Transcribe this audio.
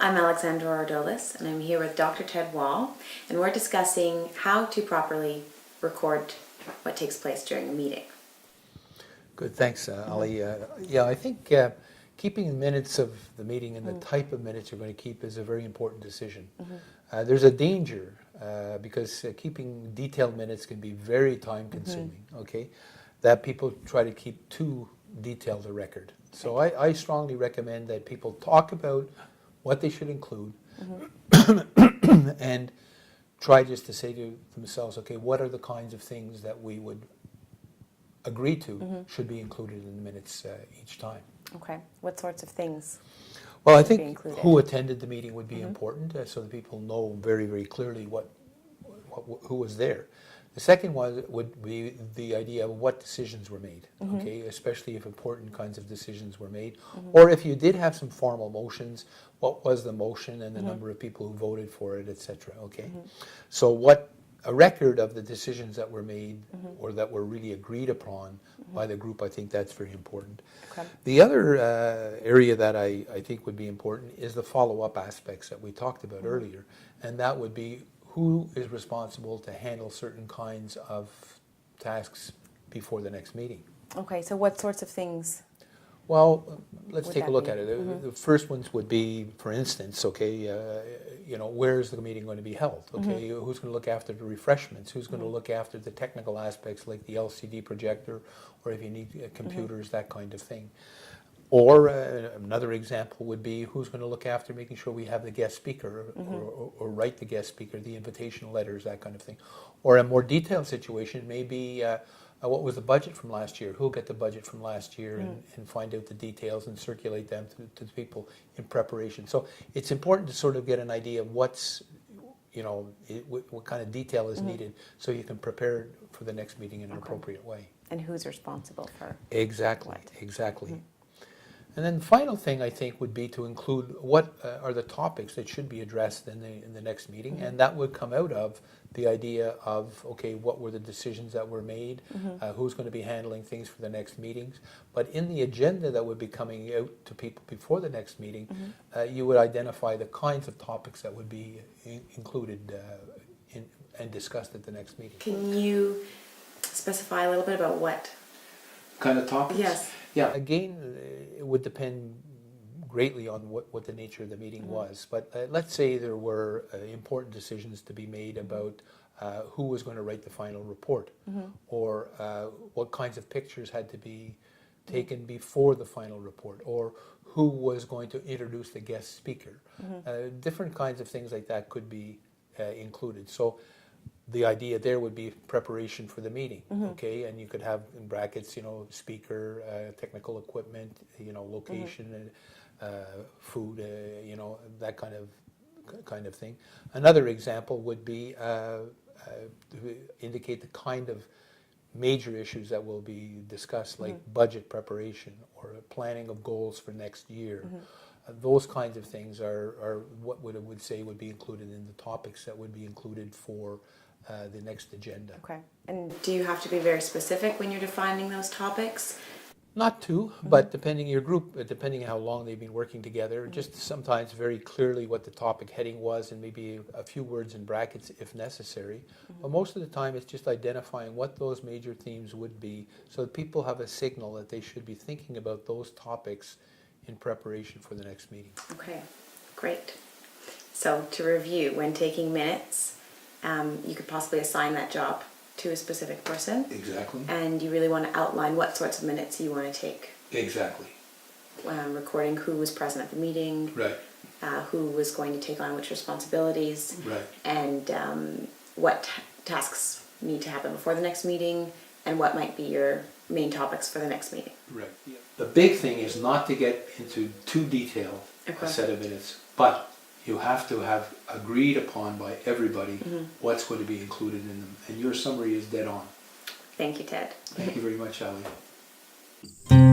I'm Alexandra Ordolis, and I'm here with Dr. Ted Wall, and we're discussing how to properly record what takes place during a meeting. Good, thanks, Ali. Yeah, I think keeping minutes of the meeting and the type of minutes you're going to keep is a very important decision. There's a danger because keeping detailed minutes can be very time-consuming, okay, that people try to keep too detailed a record. So I strongly recommend that people talk about what they should include and try just to say to themselves, okay, what are the kinds of things that we would agree to should be included in the minutes each time. Okay. What sorts of things? Well, I should be think included? who attended the meeting would be important, so that people know very, very clearly who was there. The second one would be the idea of what decisions were made, okay, especially if important kinds of decisions were made. Or if you did have some formal motions, what was the motion and the number of people who voted for it, etc. Okay, so a record of the decisions that were made or that were really agreed upon by the group, I think that's very important. Okay. The other area that I think would be important is the follow-up aspects that we talked about earlier, and that would be who is responsible to handle certain kinds of tasks before the next meeting. Okay, so what sorts of things? Well, let's Would take a that look be? at it. The first ones would be, for instance, okay, where is the meeting going to be held? Okay, who's going to look after the refreshments? Who's going to look after the technical aspects like the LCD projector, or if you need computers, that kind of thing. Or another example would be who's going to look after making sure we have the guest speaker or write the guest speaker, the invitation letters, that kind of thing. Or a more detailed situation may be what was the budget from last year? Who'll get the budget from last year and find out the details and circulate them to the people in preparation. So it's important to sort of get an idea of what's, what kind of detail is needed so you can prepare for the next meeting in an appropriate way. And who's responsible for? Exactly, exactly. And then the final thing I think would be to include what are the topics that should be addressed in the next meeting, and that would come out of the idea of, okay, what were the decisions that were made, who's going to be handling things for the next meetings. But in the agenda that would be coming out to people before the next meeting, you would identify the kinds of topics that would be included and discussed at the next meeting. Can you specify a little bit about what? Kind of topics? Yes. Yeah, again, it would depend greatly on what the nature of the meeting was. But let's say there were important decisions to be made about who was going to write the final report, or what kinds of pictures had to be taken before the final report, or who was going to introduce the guest speaker. Different kinds of things like that could be included. So the idea there would be preparation for the meeting, okay? And you could have in brackets, speaker, technical equipment, location, food, that kind of thing. Another example would be to indicate the kind of major issues that will be discussed, like budget preparation or planning of goals for next year. Those kinds of things are what I would say would be included in the topics that would be included for the next agenda. Okay. And do you have to be very specific when you're defining those topics? Not to, but depending your group, depending how long they've been working together, just sometimes very clearly what the topic heading was and maybe a few words in brackets if necessary. But most of the time it's just identifying what those major themes would be so that people have a signal that they should be thinking about those topics in preparation for the next meeting. Okay, great. So to review, when taking minutes, you could possibly assign that job to a specific person. Exactly. And you really want to outline what sorts of minutes you want to take. Exactly. Recording who was present at the meeting. Right. Who was going to take on which responsibilities. Right. And what tasks need to happen before the next meeting, and what might be your main topics for the next meeting. Right. Yeah. The big thing is not to get into too detailed a set of minutes, but you have to have agreed upon by everybody what's going to be included in them. And your summary is dead on. Thank you, Ted. Thank you very much, Ali.